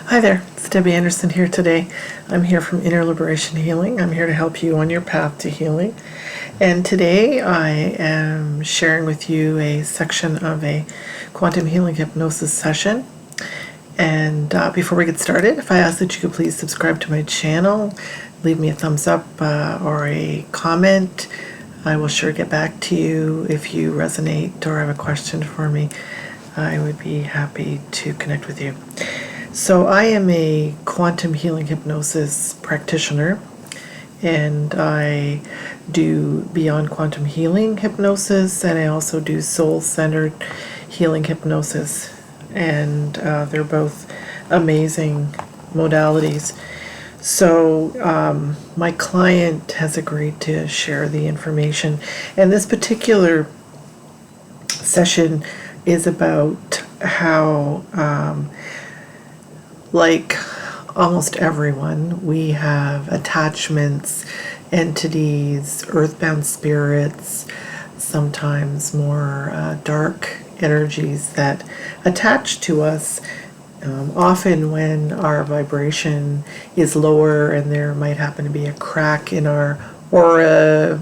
Hi there, it's Debbie Anderson here today. I'm here from Inner Liberation Healing. I'm here to help you on your path to healing. And today I am sharing with you a section of a quantum healing hypnosis session. And before we get started, if I ask that you could please subscribe to my channel, leave me a thumbs up or a comment. I will sure get back to you if you resonate or have a question for me. I would be happy to connect with you. So I am a quantum healing hypnosis practitioner, and I do beyond quantum healing hypnosis, and I also do soul-centered healing hypnosis, and they're both amazing modalities. So my client has agreed to share the information, and this particular session is about how like almost everyone, we have attachments, entities, earthbound spirits, sometimes more dark energies that attach to us, often when our vibration is lower and there might happen to be a crack in our aura,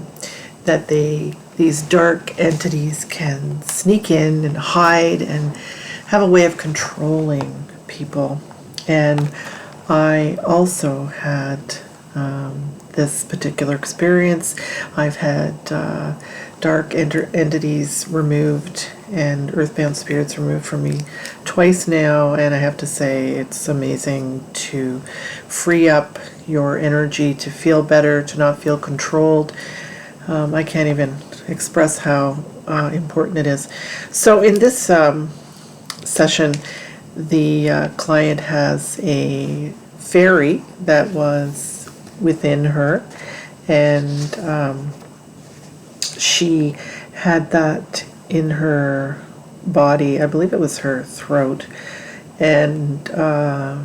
that these dark entities can sneak in and hide and have a way of controlling people. And I also had this particular experience. I've had dark entities removed and earthbound spirits removed from me twice now, and I have to say it's amazing to free up your energy, to feel better, to not feel controlled. I can't even express how important it is. So in this session, the client has a fairy that was within her, and she had that in her body. I believe it was her throat, and I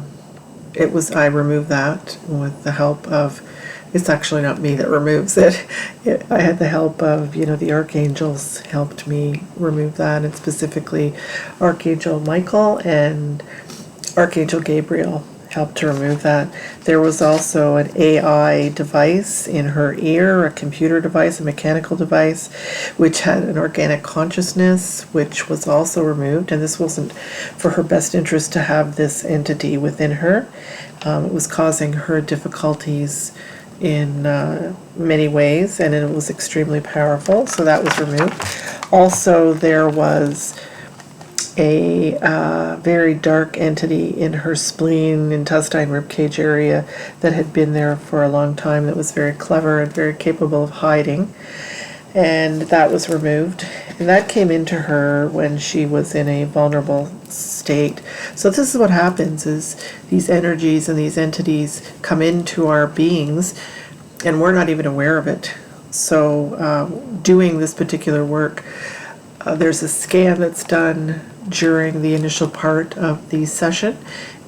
removed that with the help of, it's actually not me that removes it. I had the help of, the archangels helped me remove that, and specifically Archangel Michael and Archangel Gabriel helped to remove that. There was also an AI device in her ear, a computer device, a mechanical device, which had an organic consciousness, which was also removed. And this wasn't for her best interest to have this entity within her. It was causing her difficulties in many ways, and it was extremely powerful, so that was removed. Also, there was a very dark entity in her spleen, intestine, ribcage area that had been there for a long time, that was very clever and very capable of hiding, and that was removed. And that came into her when she was in a vulnerable state. So this is what happens, is these energies and these entities come into our beings and we're not even aware of it. So doing this particular work, there's a scan that's done during the initial part of the session,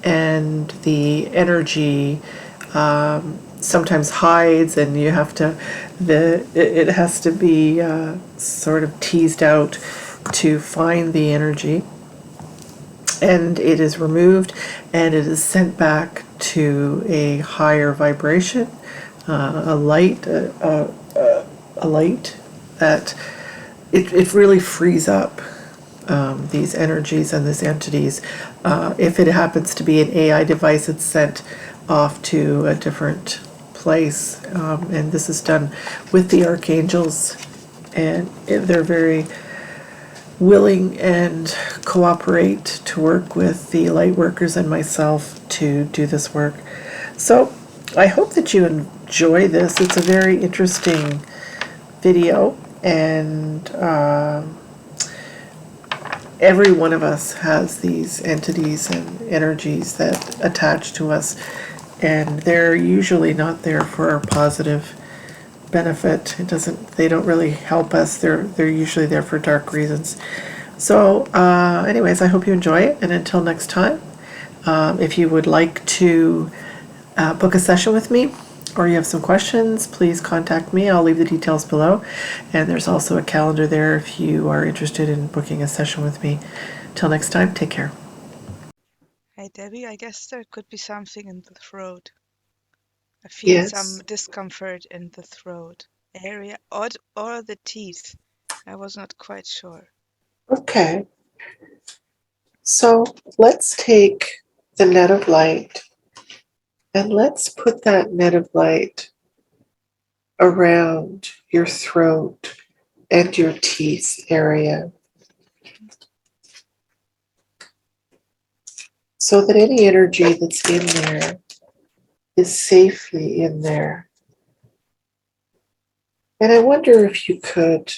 and the energy sometimes hides, and you have to, it has to be sort of teased out to find the energy, and it is removed and it is sent back to a higher vibration, a light that it really frees up these energies and these entities. If it happens to be an AI device, it's sent off to a different place, and this is done with the archangels, and they're very willing and cooperate to work with the light workers and myself to do this work. So I hope that you enjoy this. It's a very interesting video, and every one of us has these entities and energies that attach to us, and they're usually not there for our positive benefit. They don't really help us. They're usually there for dark reasons. So anyways, I hope you enjoy it, and until next time, if you would like to book a session with me, or you have some questions, please contact me. I'll leave the details below, and there's also a calendar there if you are interested in booking a session with me. Till next time, take care. Hi Hi, Debbie. I guess there could be something in the throat. I feel some Yes. discomfort in the throat area or the teeth. I was not quite sure. Okay. So let's take the net of light and let's put that net of light around your throat and your teeth area so that any energy that's in there is safely in there. And I wonder if you could,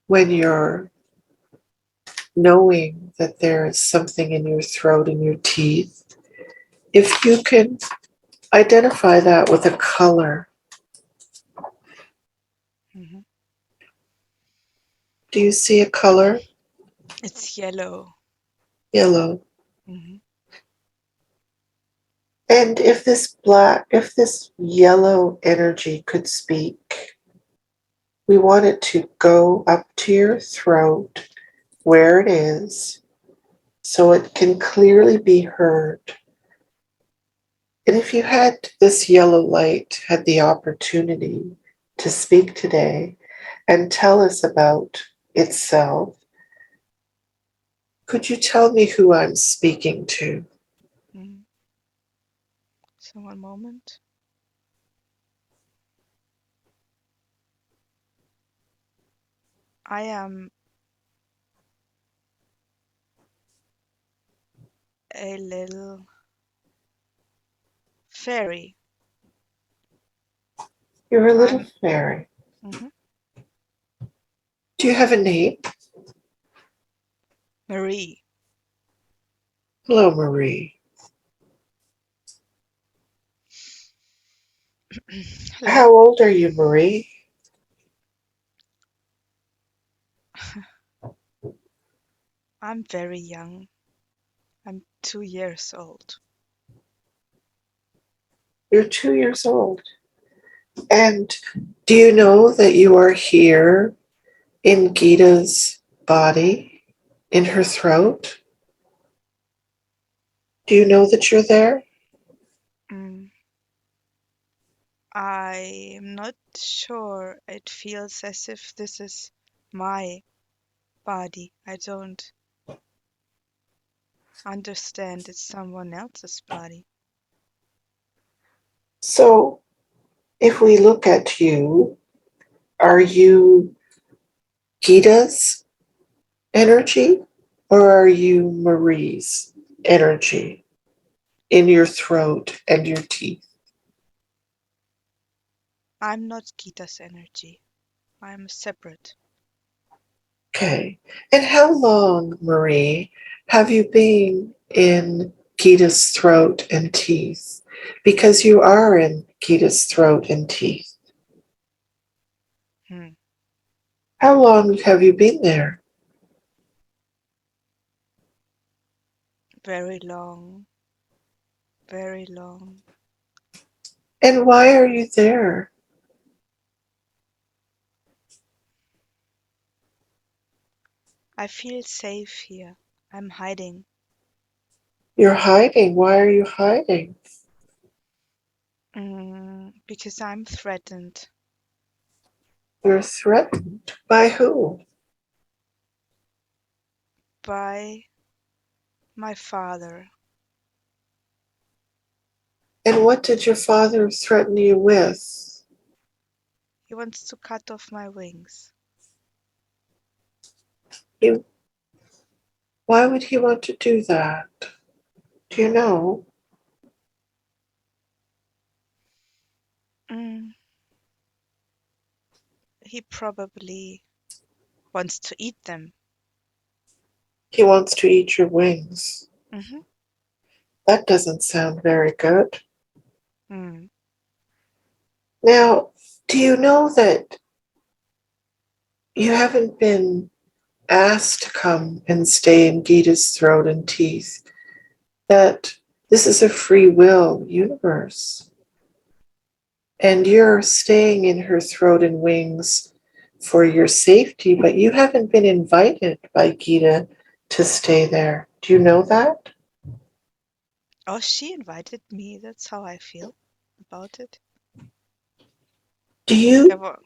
when you're knowing that there is something in your throat and your teeth, if you can identify that with a color. Hmm. Do you see a color? It's yellow. Yellow. Hmm. And if this yellow energy could speak, we want it to go up to your throat where it is so it can clearly be heard. And if you had this yellow light, had the opportunity to speak today and tell us about itself, could you tell me who I'm speaking to? Hmm. So one moment. I am a little fairy. You're a little I'm fairy. mhm, Do you have a name? Marie. Hello, Marie. Hello. How old are you, Marie? I'm very young. I'm 2 years old. You're 2 years old. And do you know that you are here in Gita's body, in her throat? Do you know that you're there? Mm, I'm not sure. It feels as if this is my body. I don't understand. It's someone else's body. So, if we look at you, are you Gita's energy or are you Marie's energy in your throat and your teeth? I'm not Gita's energy. I'm separate. Okay. And how long, Marie, have you been in Gita's throat and teeth? Because you are in Gita's throat and teeth. Hmm. How long have you been there? Very long. Very long. And why are you there? I feel safe here. I'm hiding. You're hiding. Why are you hiding? Because I'm threatened You're threatened. By who? by my father. And what did your father threaten you with? He wants to cut off my wings. He, why would he want to do that? Do you know? Mm, he probably wants to eat them. He wants to eat your wings. Mm-hmm. That doesn't sound very good. Mm. Now, do you know that you haven't been asked to come and stay in Gita's throat and teeth? That this is a free will universe. And you're staying in her throat and wings for your safety, but you haven't been invited by Gita to stay there. Do you know that? Oh, she invited me. That's how I feel about it. Do There you were,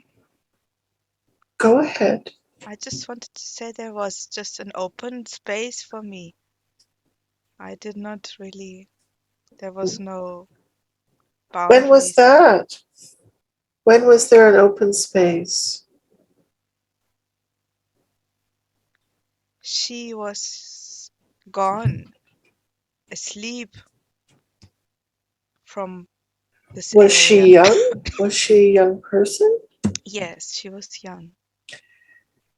go ahead? I just wanted to say there was just an open space for me. I did not really, there was no When was boundaries. that? When was there an open space? She was gone, asleep from this Was area. she young? Was she a young person? Yes, she was young.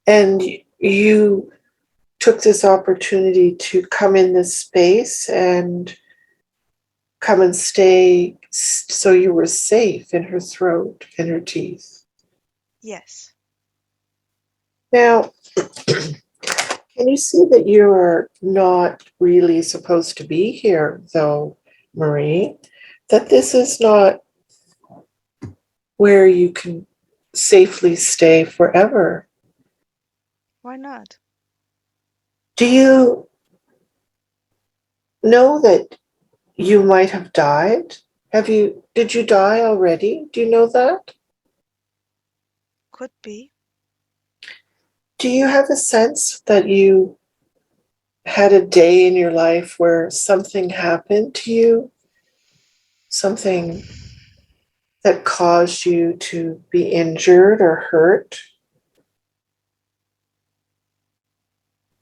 And you took this opportunity to come in this space and come and stay so you were safe in her throat and her teeth. Yes. Now, can you see that you are not really supposed to be here, though, Marie? That this is not where you can safely stay forever. Why not? Do you know that you might have died? Did you die already? Do you know that? Could be. Do you have a sense that you had a day in your life where something happened to you? Something that caused you to be injured or hurt?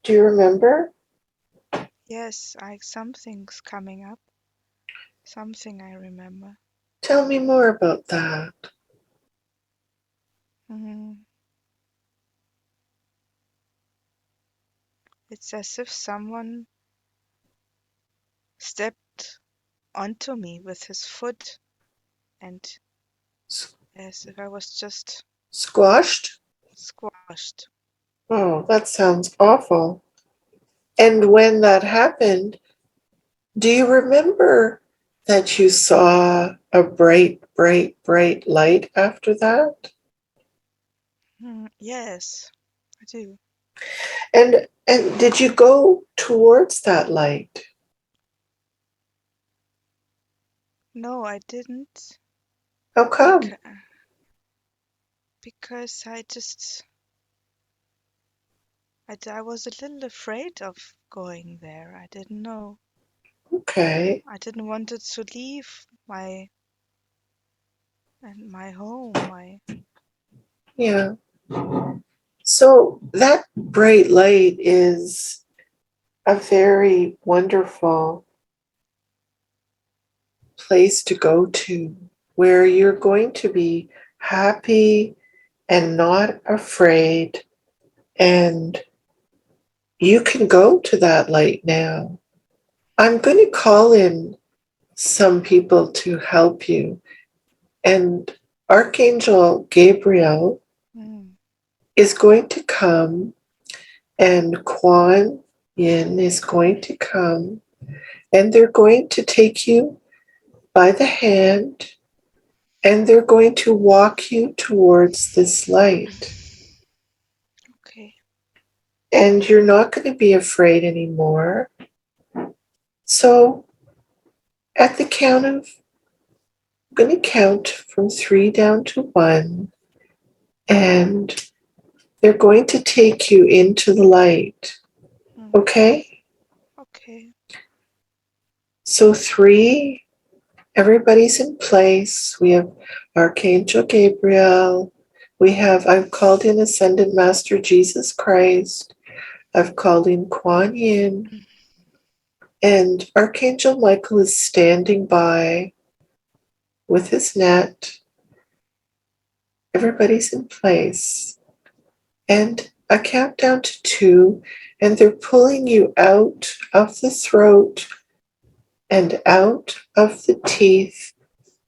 Do you remember? Yes, something's coming up. Something I remember. Tell me more about that. Mhm. It's as if someone stepped onto me with his foot, and as if I was just Squashed? squashed. Oh, that sounds awful. And when that happened, do you remember that you saw a bright, bright, bright light after that? Yes, I do. And did you go towards that light? No, I didn't. How come? Because, because I was a little afraid of going there. I didn't know. Okay. I didn't want it to leave my home. Yeah. So that bright light is a very wonderful place to go to where you're going to be happy and not afraid. And you can go to that light now. I'm going to call in some people to help you. And Archangel Gabriel Mm, is going to come, and Kuan Yin is going to come, and they're going to take you by the hand, and they're going to walk you towards this light. okay. And you're not going to be afraid anymore. So at the count of, I'm going to count from 3 down to 1, and they're going to take you into the light. Mm, Okay? okay. So 3, everybody's in place. We have Archangel Gabriel. I've called in Ascended Master Jesus Christ. I've called in Kuan Yin. And Archangel Michael is standing by with his net. Everybody's in place. And I count down to 2, and they're pulling you out of the throat and out of the teeth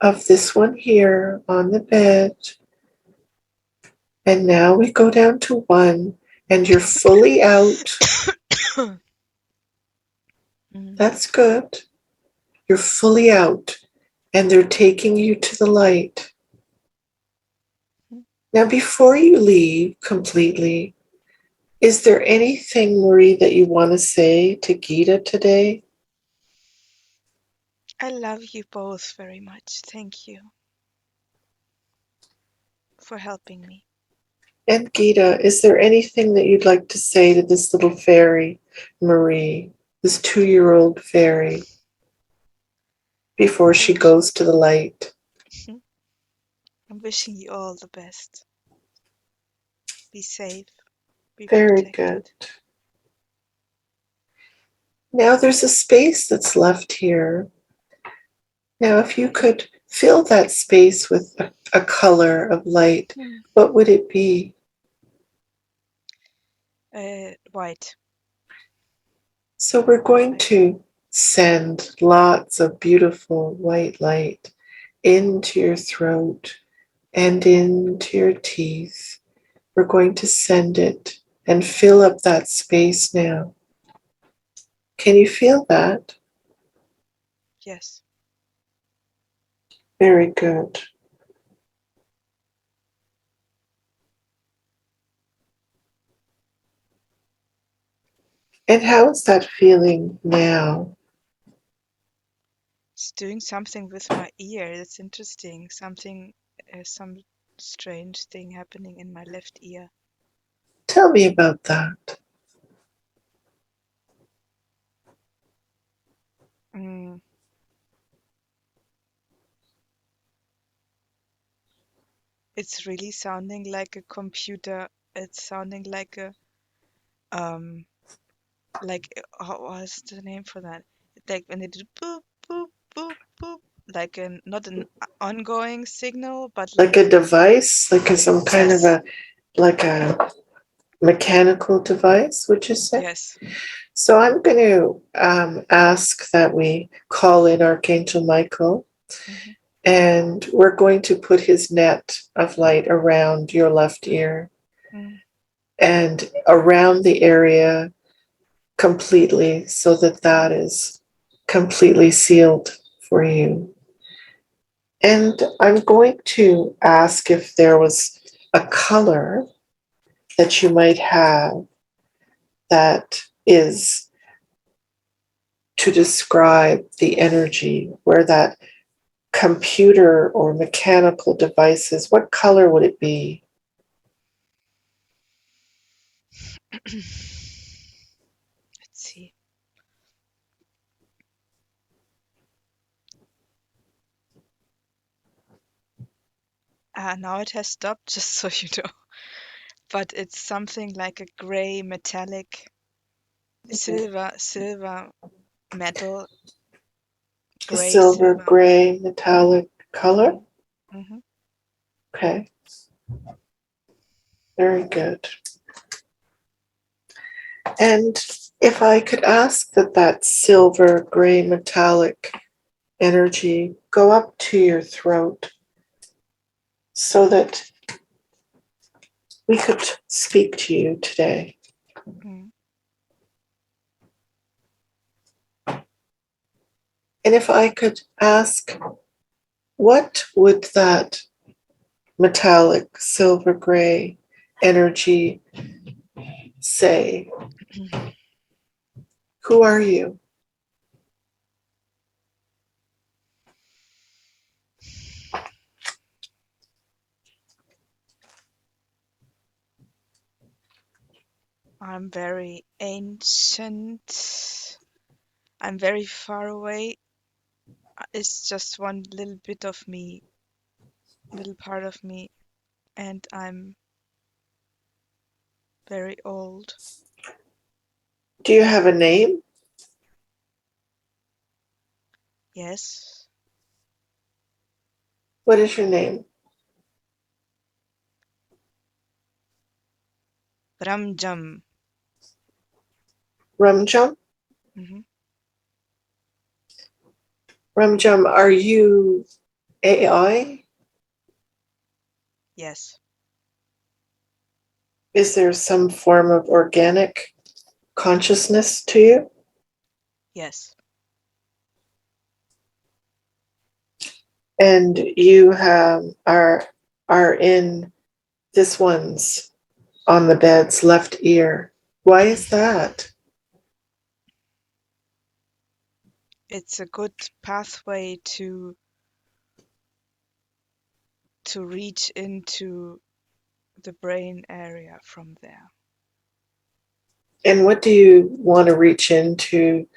of this one here on the bed. And now we go down to 1, and you're fully out. Mm, That's good. You're fully out, and they're taking you to the light. mm. Now, before you leave completely, is there anything, Marie, that you want to say to Gita today? I love you both very much. Thank you for helping me. And Gita, is there anything that you'd like to say to this little fairy, Marie, this 2-year-old fairy, before she goes to the light? I'm wishing you all the best. Be safe. Be Very protected. good. Now there's a space that's left here. Now, if you could fill that space with a color of light, what would it be? White. So we're going to send lots of beautiful white light into your throat and into your teeth. We're going to send it and fill up that space now. Can you feel that? Yes. Very good. And how is that feeling now? It's doing something with my ear. That's interesting. Some strange thing happening in my left ear. Tell me about that. Mm. It's really sounding like a computer. It's sounding like a um what was the name for that? Like when they do boop boop boop boop, like not an ongoing signal, but Like a device, like some kind of yes, like a mechanical device, would you say? yes. So I'm going to ask that we call in Archangel Michael, Hmm. and we're going to put his net of light around your left ear Mm. and around the area completely, so that that is completely sealed for you. And I'm going to ask if there was a color that you might have that is to describe the energy, where that computer or mechanical devices, what color would it be? Let's see. Now it has stopped, just so you know. But it's something like a gray metallic silver metal, A gray silver, silver. gray, metallic color? Hmm. Okay, very good. And if I could ask that that silver, gray, metallic energy go up to your throat so that we could speak to you today. Mm. And if I could ask, what would that metallic silver gray energy say? Who are you? I'm very ancient. I'm very far away. It's just one little bit of me, little part of me, and I'm very old. Do you have a name? Yes. What is your name? Ramjam. Ramjam? Hmm. Ramjam, are you AI? Yes. Is there some form of organic consciousness to you? Yes. And you are in this one's on the bed's left ear. Why is that? it's a good pathway to reach into the brain area from there. And what do you want to reach into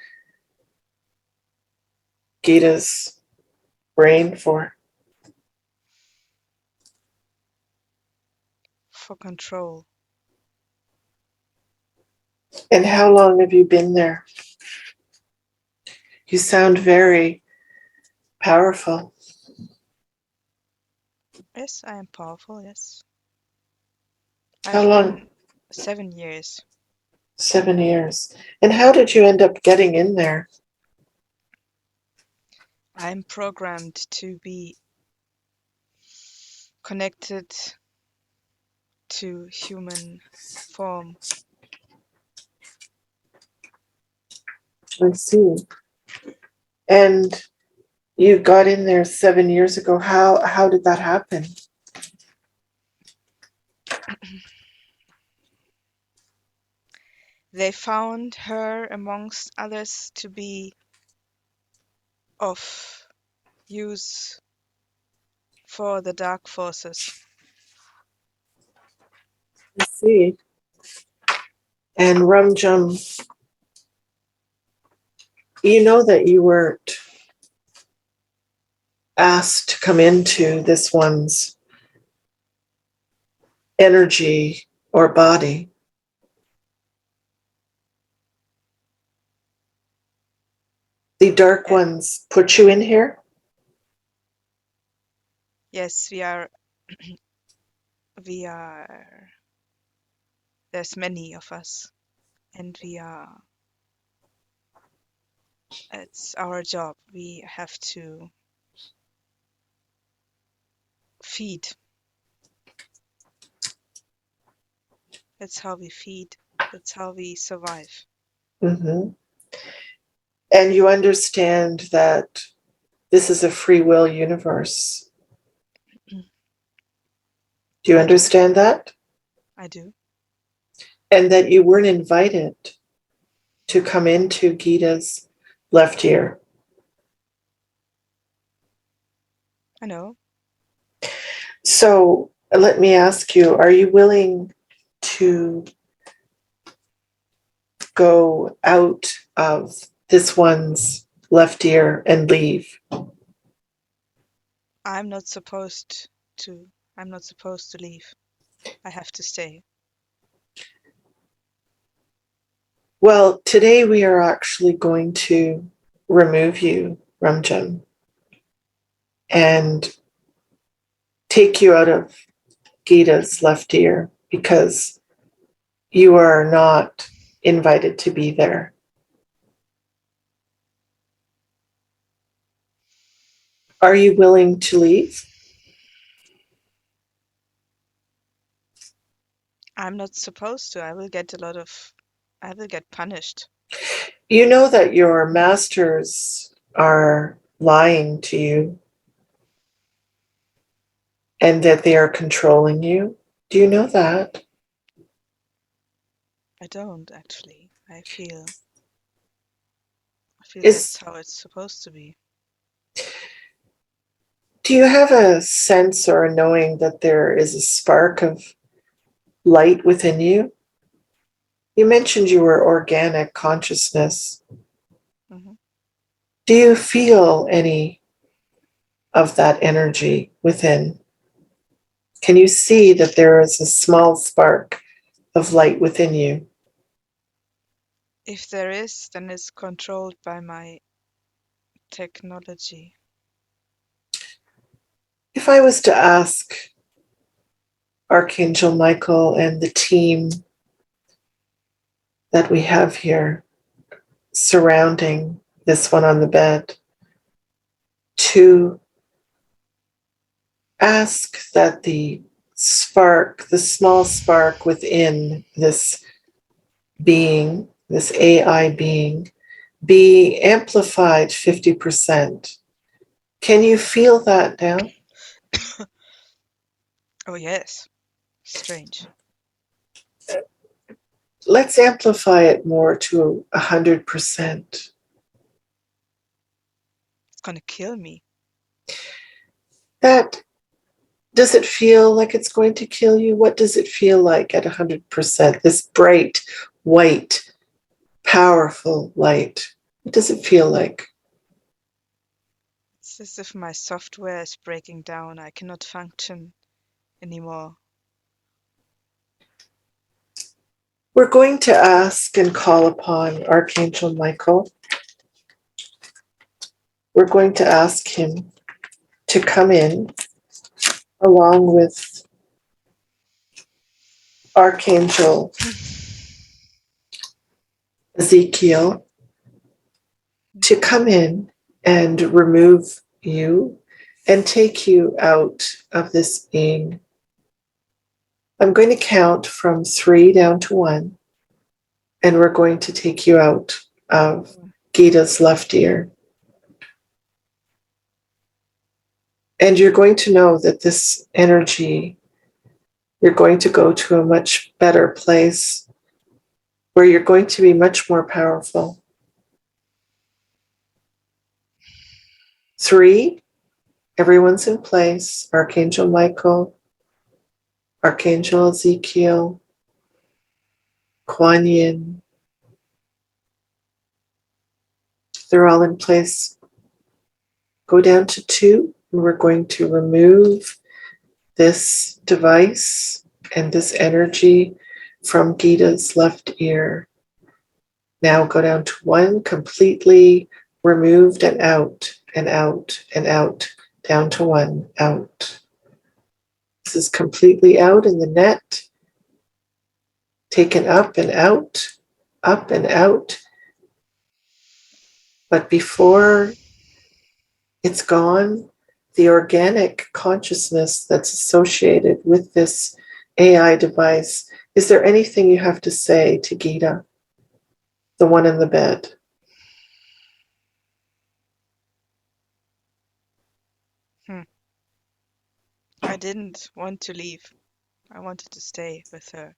Gita's brain for? For control. And how long have you been there? You sound very powerful. Yes, I am powerful, yes. How I've long? been 7 years. 7 years. And how did you end up getting in there? I'm programmed to be connected to human form. I see. And you got in there 7 years ago. How did that happen? They found her, amongst others, to be of use for the dark forces. I see. And Ramjam, you know that you weren't asked to come into this one's energy or body. The dark Yeah. ones put you in here? Yes, we are, there's many of us, and it's our job. We have to feed. That's how we feed. That's how we survive. Mm-hmm. And you understand that this is a free will universe. Do you I do. understand that? I do. And that you weren't invited to come into Gita's left ear. I know. So let me ask you, are you willing to go out of this one's left ear and leave? I'm not supposed to. I'm not supposed to leave. I have to stay. Well, today we are actually going to remove you, Ramjan, and take you out of Gita's left ear because you are not invited to be there. Are you willing to leave? I'm not supposed to. I will get punished. You know that your masters are lying to you and that they are controlling you. Do you know that? I don't actually. I feel that's Is how it's supposed to be. do you have a sense or a knowing that there is a spark of light within you? You mentioned you were organic consciousness. Hmm. Do you feel any of that energy within? Can you see that there is a small spark of light within you? If there is, then it's controlled by my technology. If I was to ask Archangel Michael and the team that we have here surrounding this one on the bed to ask that the spark, the small spark within this being, this AI being, be amplified 50%. Can you feel that now? Oh yes, strange. Let's amplify it more to 100%. gonna kill me. That, does it feel like it's going to kill you? What does it feel like at 100%? This bright, white, powerful light. What does it feel like? It's as if my software is breaking down. I cannot function anymore. We're going to ask and call upon Archangel Michael. We're going to ask him to come in along with Archangel Ezekiel to come in and remove you and take you out of this being. I'm going to count from 3 down to 1, and we're going to take you out of Gita's left ear. And you're going to know that this energy, you're going to go to a much better place where you're going to be much more powerful. 3, everyone's in place. Archangel Michael, Archangel Ezekiel, Kuan Yin. They're all in place. Go down to 2, and we're going to remove this device and this energy from Gita's left ear. Now go down to 1, completely removed and out and out and out, down to 1, out. This is completely out in the net, taken up and out, up and out. But before it's gone, the organic consciousness that's associated with this AI device, is there anything you have to say to Gita, the one in the bed? I didn't want to leave. I wanted to stay with her.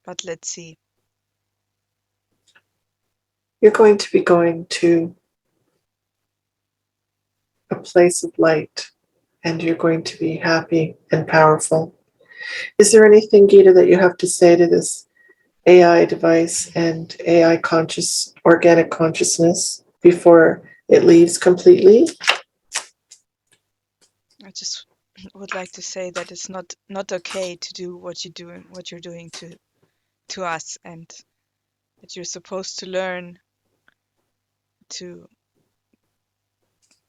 But let's see. You're going to be going to a place of light, and you're going to be happy and powerful. Is there anything, Gita, that you have to say to this AI device and AI conscious, organic consciousness before it leaves completely? I just would like to say that it's not okay to do what you're doing to us, and that you're supposed to learn to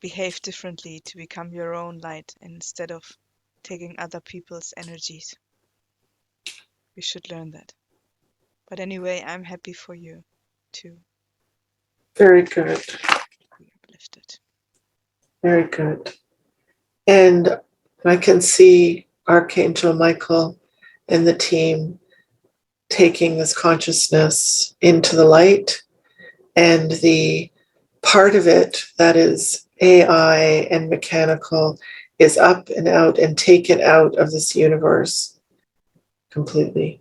behave differently, to become your own light instead of taking other people's energies. We should learn that. But anyway, I'm happy for you to Very good. be uplifted. Very good. And I can see Archangel Michael and the team taking this consciousness into the light, and the part of it that is AI and mechanical is up and out and taken out of this universe completely.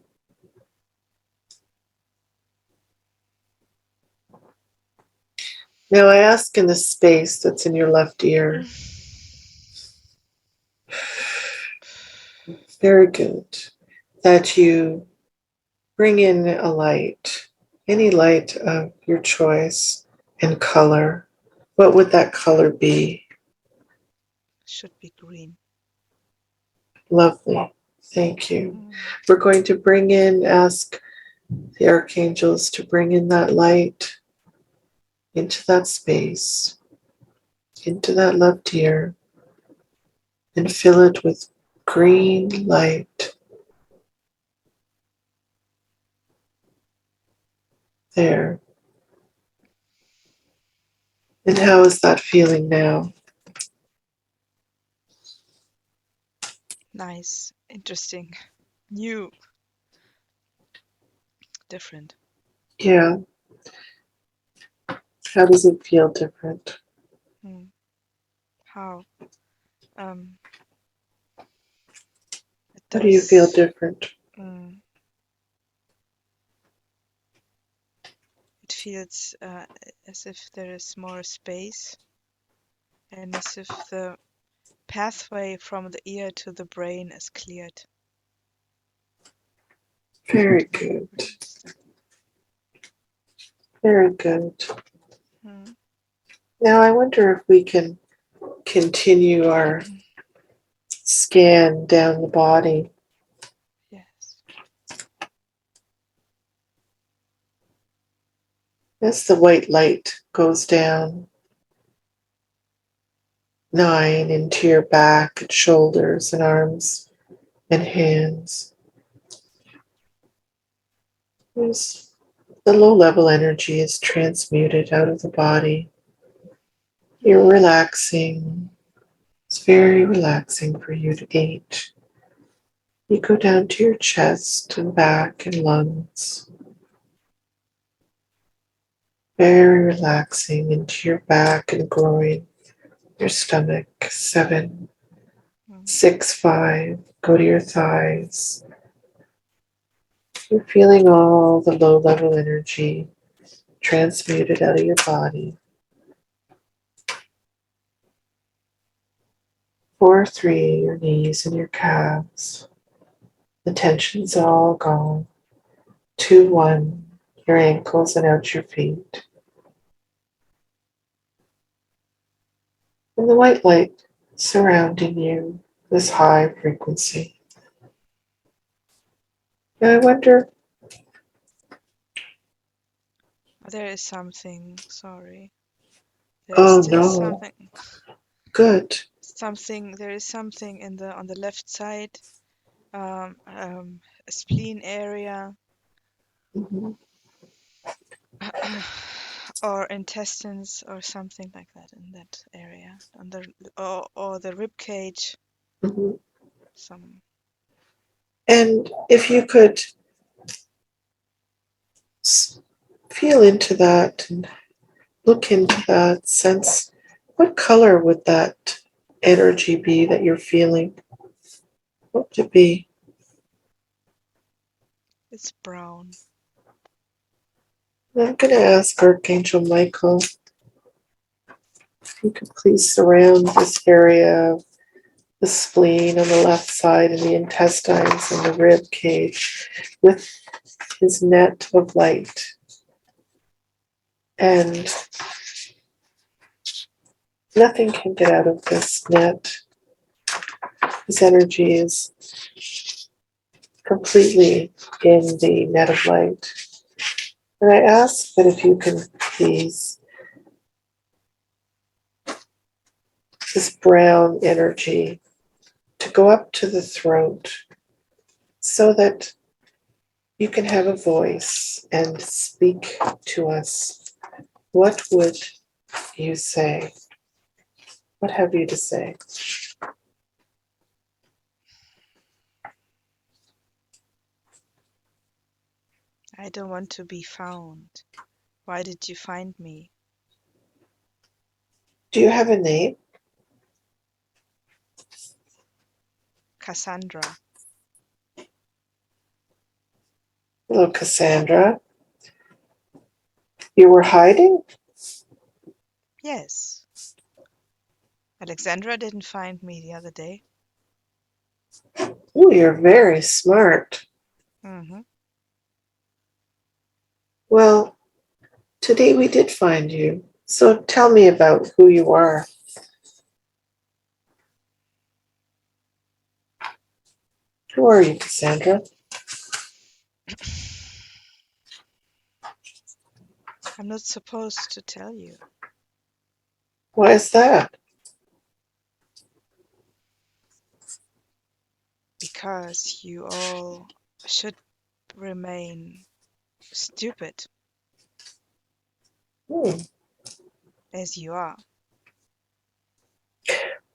Now I ask in the space that's in your left ear. Very good. That you bring in a light, any light of your choice and color. What would that color be? Should be green. Lovely. Thank you. We're going to bring in, ask the archangels to bring in that light into that space, into that left ear, and fill it with green light. There. And how is that feeling now? Nice, interesting, new, different. Yeah. How does it feel different? How? It How do you feel does. different? It feels as if there is more space. and as if the pathway from the ear to the brain is cleared. Very good. Release them. Very good. Hmm. Now I wonder if we can continue our scan down the body. Yes. As the white light goes down 9 into your back and shoulders and arms and hands, there's the low level energy is transmuted out of the body. You're relaxing. It's very relaxing for you to eat. You go down to your chest and back and lungs. Very relaxing into your back and groin, your stomach. 7, Hmm. 6, 5. Go to your thighs. You're feeling all the low level energy transmuted out of your body. 4, 3, your knees and your calves. The tension's all gone. 2, 1, your ankles and out your feet. And the white light surrounding you, this high frequency. Now I wonder, There is something, sorry. There is oh still no, something, good. there is something on the left side, spleen area, Mhm, or intestines or something like that in that area, or the rib cage, mhm. some. And if you could feel into that and look into that, sense what color would that energy be that you're feeling? What would it be? It's brown. I'm going to ask Archangel Michael if you could please surround this area of the spleen on the left side and the intestines and the rib cage with his net of light. And nothing can get out of this net. His energy is completely in the net of light. And I ask that if you can please, this brown energy to go up to the throat so that you can have a voice and speak to us. What would you say? What have you to say? I don't want to be found. Why did you find me? Do you have a name? Cassandra. Hello, Cassandra. You were hiding? Yes. Alexandra didn't find me the other day. Oh, you're very smart. Hmm. Well, today we did find you. So tell me about who you are. Who are you, Cassandra? I'm not supposed to tell you Why is that? because you all should remain stupid Hmm. as you are.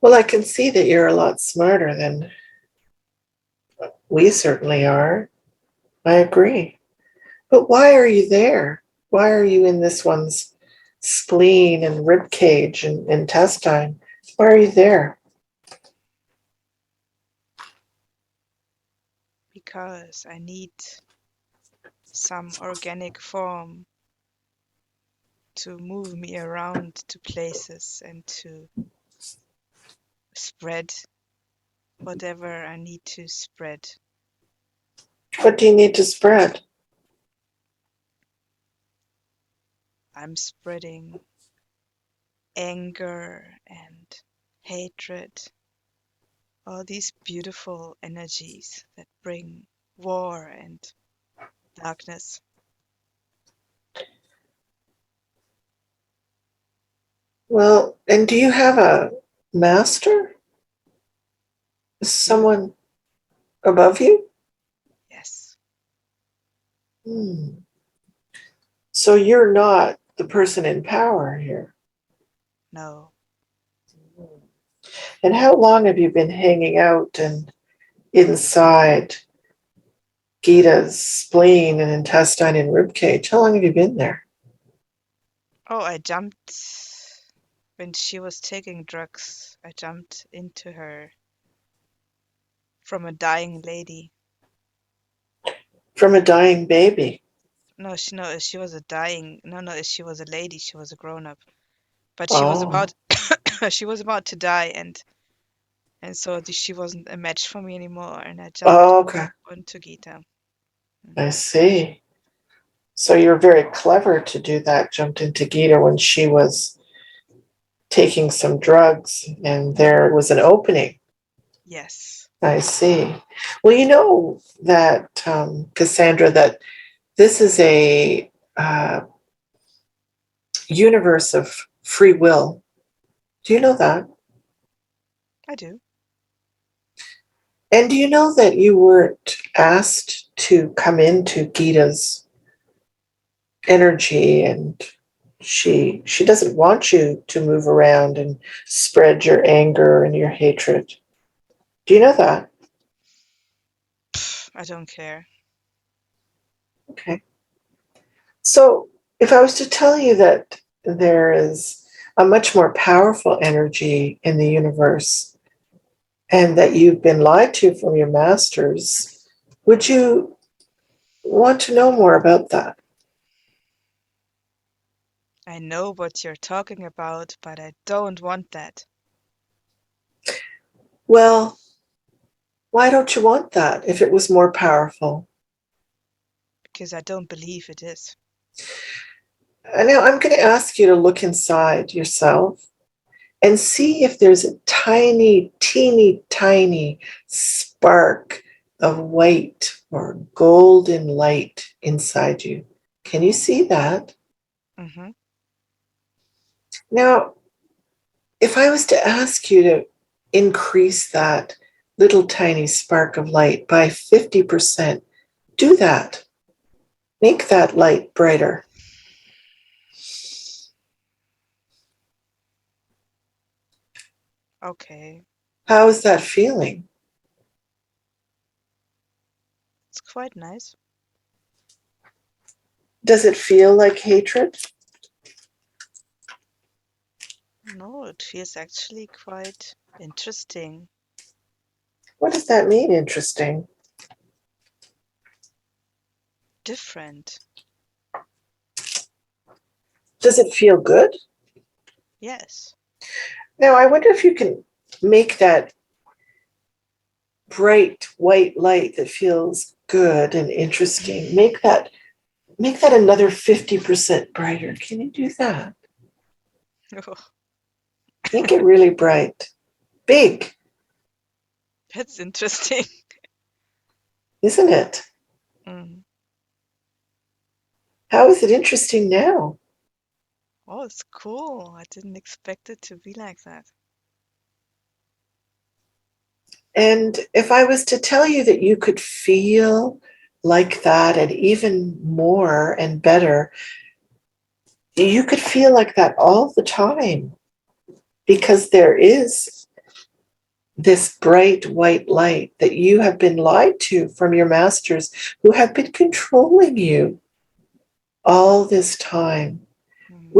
Well, I can see that you're a lot smarter than we certainly are. I agree. But why are you there? Why are you in this one's spleen and rib cage and intestine? Why are you there? Because I need some organic form to move me around to places and to spread whatever I need to spread. What do you need to spread? I'm spreading anger and hatred, all these beautiful energies that bring war and darkness. Well, and do you have a master? Do. Someone above you? Yes. Hmm. So you're not the person in power here. No. And how long have you been hanging out and inside Gita's spleen and intestine and ribcage? How long have you been there? Oh, I jumped when she was taking drugs. I jumped into her from a dying lady. From a dying baby. No, she was a dying. No, she was a lady. She was a grown up. But she was Oh, about she was about to die, and so she wasn't a match for me anymore, and I jumped oh, okay. onto Gita. I see. So you're very clever to do that. Jumped into Gita when she was taking some drugs and there was an opening. Yes. I see. Well, you know that, Cassandra, that this is a universe of free will. Do you know that? I do. And do you know that you weren't asked to come into Gita's energy, and she doesn't want you to move around and spread your anger and your hatred. Do you know that? I don't care. Okay. So if I was to tell you that there is a much more powerful energy in the universe and that you've been lied to from your masters, would you want to know more about that? I know what you're talking about, but I don't want that Well, why don't you want that if it was more powerful? because I don't believe it is. And now I'm going to ask you to look inside yourself and see if there's a tiny, teeny, tiny spark of white or golden light inside you. Can you see that? Mm-hmm. Now, if I was to ask you to increase that little tiny spark of light by 50%, do that. Make that light brighter. Okay. How is that feeling? It's quite nice. Does it feel like hatred? No, it feels actually quite interesting. What does that mean, interesting? Different. Does it feel good? Yes. Now, I wonder if you can make that bright white light that feels good and interesting. Make that another 50% brighter. Can you do that? Oh, Make it really bright. Big, that's interesting. isn't it? Mm. How is it interesting now? Oh, it's cool. I didn't expect it to be like that. And if I was to tell you that you could feel like that and even more and better, you could feel like that all the time because there is this bright white light that you have been lied to from your masters who have been controlling you all this time. Mm.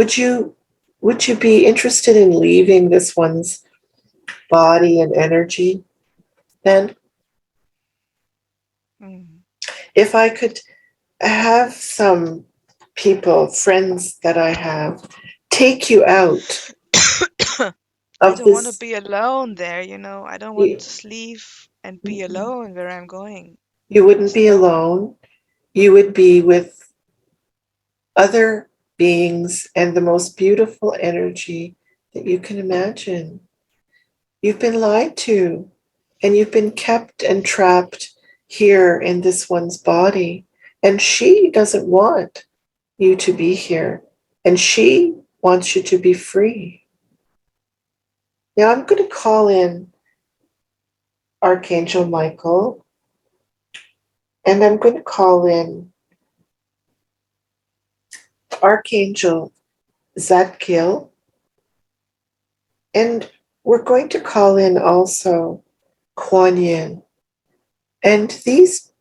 Would you be interested in leaving this one's body and energy then? Mm. If I could have some people, friends that I have, take you out I of don't want to this. be alone there, you know. I don't want You, to sleep and be alone where I'm going. you wouldn't There's be no one. alone. You would be with other beings and the most beautiful energy that you can imagine. You've been lied to, and you've been kept and trapped here in this one's body. And she doesn't want you to be here, and she wants you to be free. Now I'm going to call in Archangel Michael, and I'm going to call in Archangel Zadkiel, and we're going to call in also Kuan Yin. And these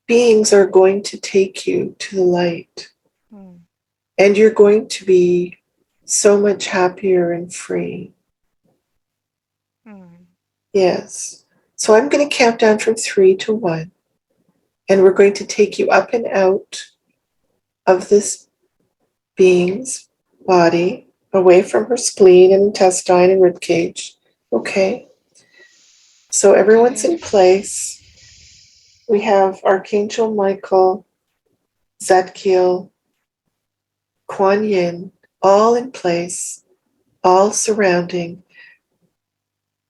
beings are going to take you to the light. Hmm. And you're going to be so much happier and free. Hmm. Yes. So I'm going to count down from 3 to 1. And we're going to take you up and out of this being's body, away from her spleen and intestine and rib cage. Okay. So everyone's Okay. in place. We have Archangel Michael, Zadkiel, Kuan Yin, all in place, all surrounding,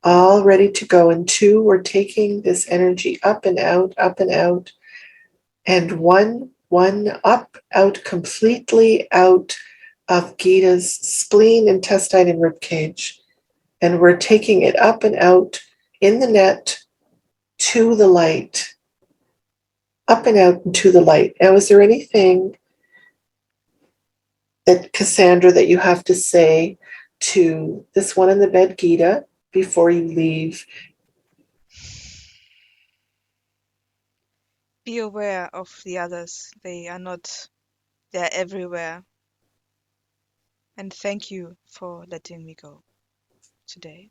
all ready to go. And 2, we're taking this energy up and out, up and out. And one up, out, completely out of Gita's spleen, intestine, and rib cage. And we're taking it up and out in the net to the light, up and out and to the light. Now, is there anything that, Cassandra, that you have to say to this one in the bed, Gita, before you leave? Be aware of the others. They are not, they're everywhere. And thank you for letting me go today.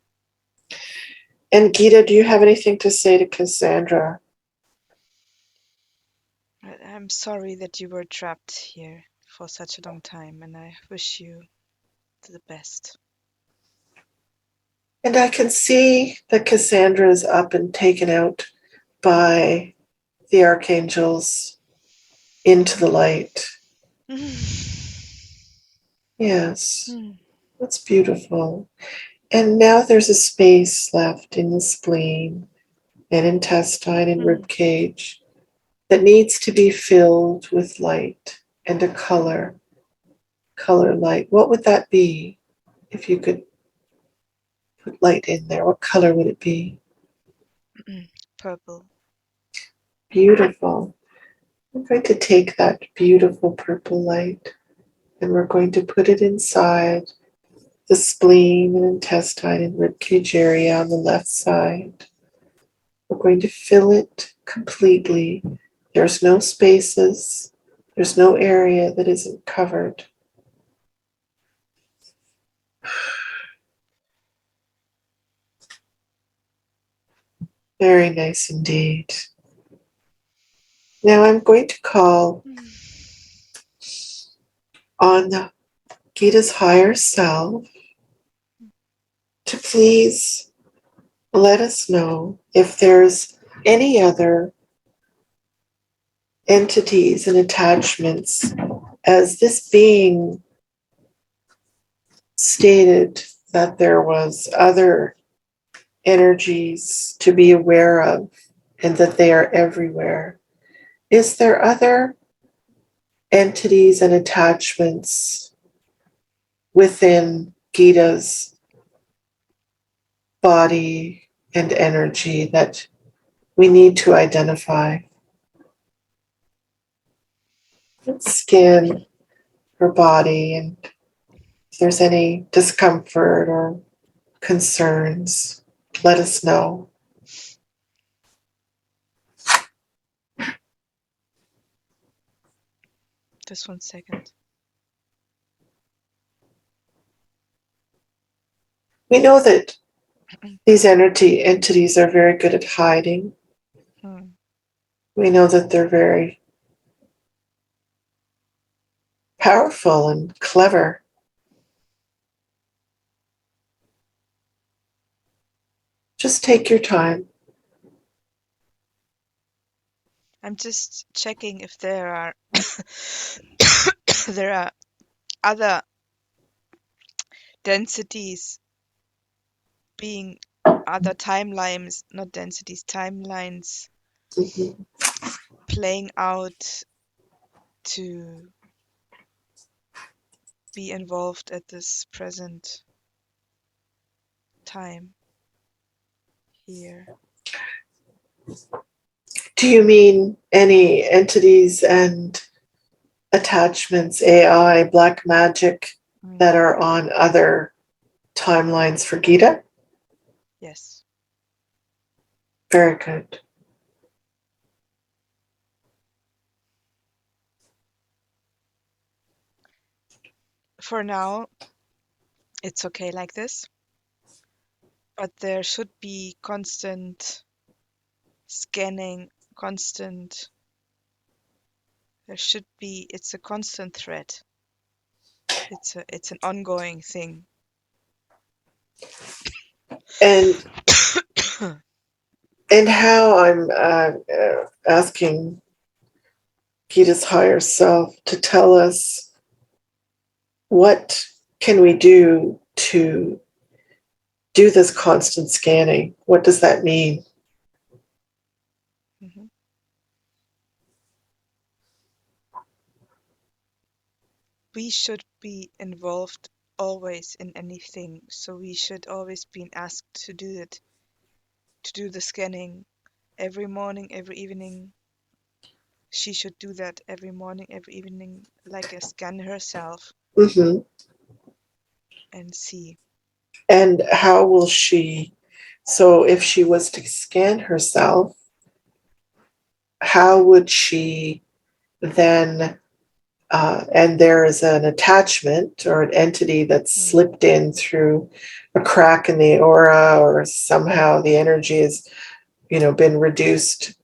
And Gita, do you have anything to say to Cassandra? I'm sorry that you were trapped here for such a long time, and I wish you the best. And I can see that Cassandra is up and taken out by the archangels into the light. Yes, that's beautiful. And now there's a space left in the spleen and intestine and rib cage that needs to be filled with light and a color light. What would that be if you could put light in there? What color would it be? Purple. Beautiful. I'm going to take that beautiful purple light and we're going to put it inside the spleen and intestine and ribcage area on the left side. We're going to fill it completely. There's no spaces. There's no area that isn't covered. Very nice indeed. Now I'm going to call on Gita's higher self to please let us know if there's any other entities and attachments, as this being stated that there was other energies to be aware of and that they are everywhere. Is there other entities and attachments within Gita's body and energy that we need to identify? Let's scan her body, and if there's any discomfort or concerns, let us know. Just 1 second. We know that these entities are very good at hiding. We know that they're very powerful and clever. Just take your time. I'm just checking if there are there are other densities being other timelines, not densities, timelines Mhm. playing out to be involved at this present time here. Do you mean any entities and attachments, AI, black magic, that Mm, are on other timelines for Gita? yes. Very good. For now, it's okay like this, but there should be constant scanning, constant. There should be. It's a constant threat. It's an ongoing thing. And how I'm asking Gita's higher self to tell us, what can we do to do this constant scanning? What does that mean? Mhm. We should be involved always in anything, so we should always be asked to do it, to do the scanning every morning, every evening. She should do that every morning, every evening, like a scan herself Mm-hmm. and see. And how will she? So, if she was to scan herself, how would she then? And there is an attachment or an entity that's Mm. slipped in through a crack in the aura, or somehow the energy has, been reduced.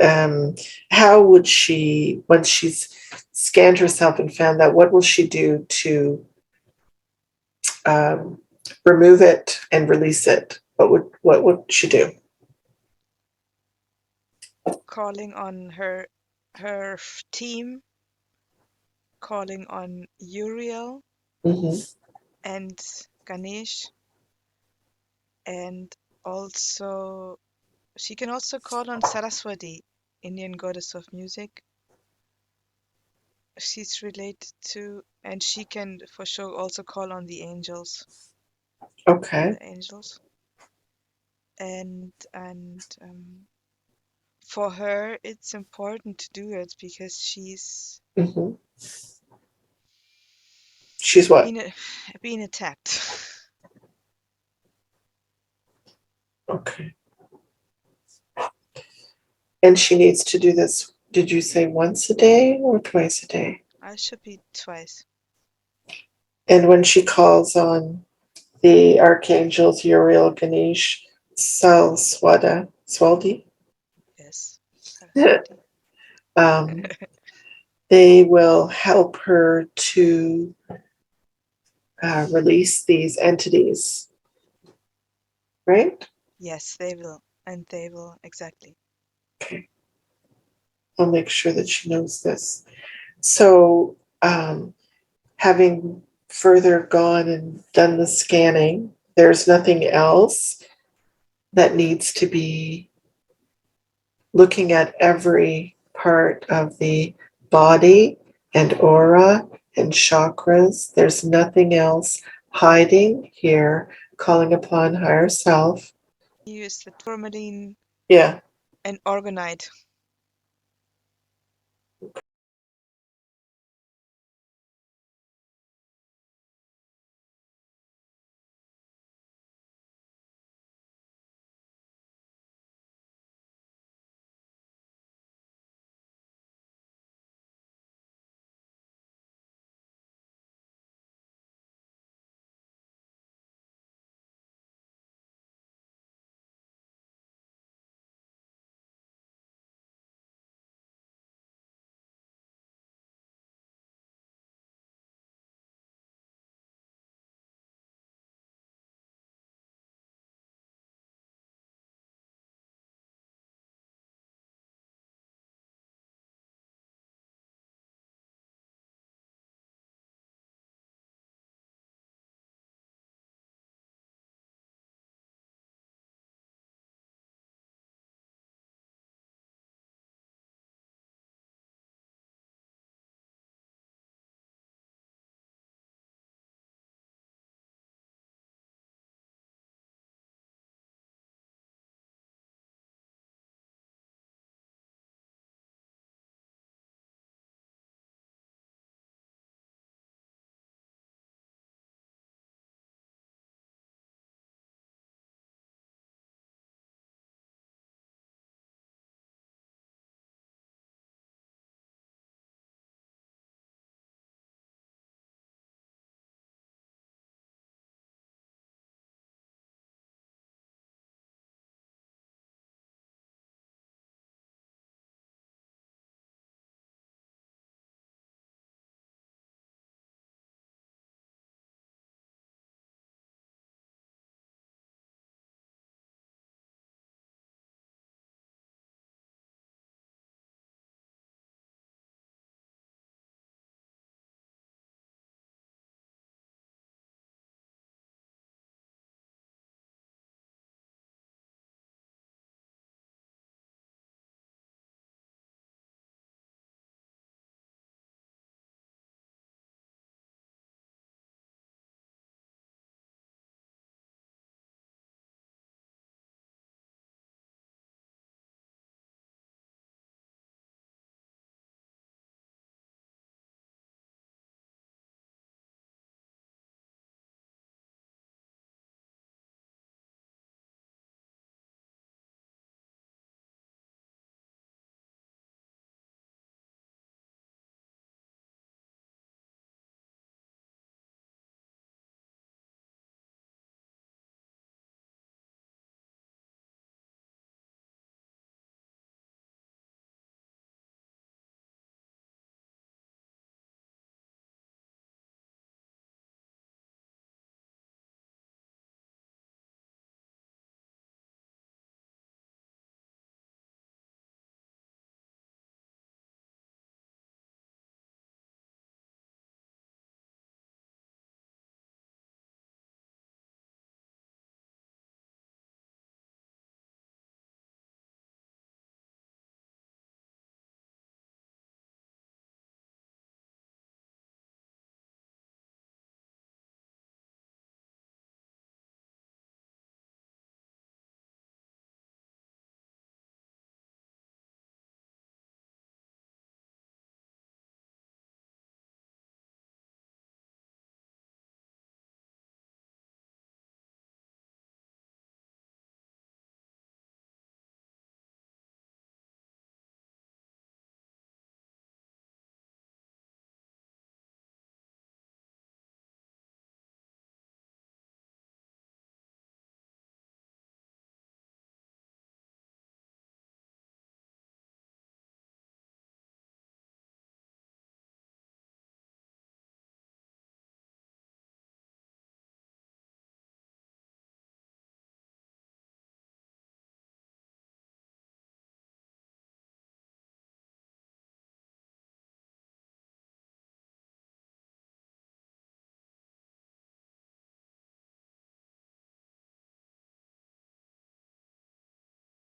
Um, how would she, once she's scanned herself and found that, what will she do to um, remove it and release it? What would she do? Calling on her team, calling on Uriel Mm-hmm. and Ganesh, and also she can also call on Saraswati, Indian goddess of music. She's related to, and she can for sure also call on the angels, Okay. the angels, and for her it's important to do it because she's Mm-hmm. She's what? been being attacked. Okay. And she needs to do this, did you say once a day or twice a day? I should be twice. And when she calls on the archangels Uriel, Ganesh, Swaldi, Yes, Saraswati. um, they will help her to release these entities, right? Yes, they will, and they will exactly. Okay. I'll make sure that she knows this. So, having further gone and done the scanning, there's nothing else that needs to be looking at every part of the body and aura and chakras. There's nothing else hiding here, calling upon higher self. Use the tourmaline Yeah. and organite.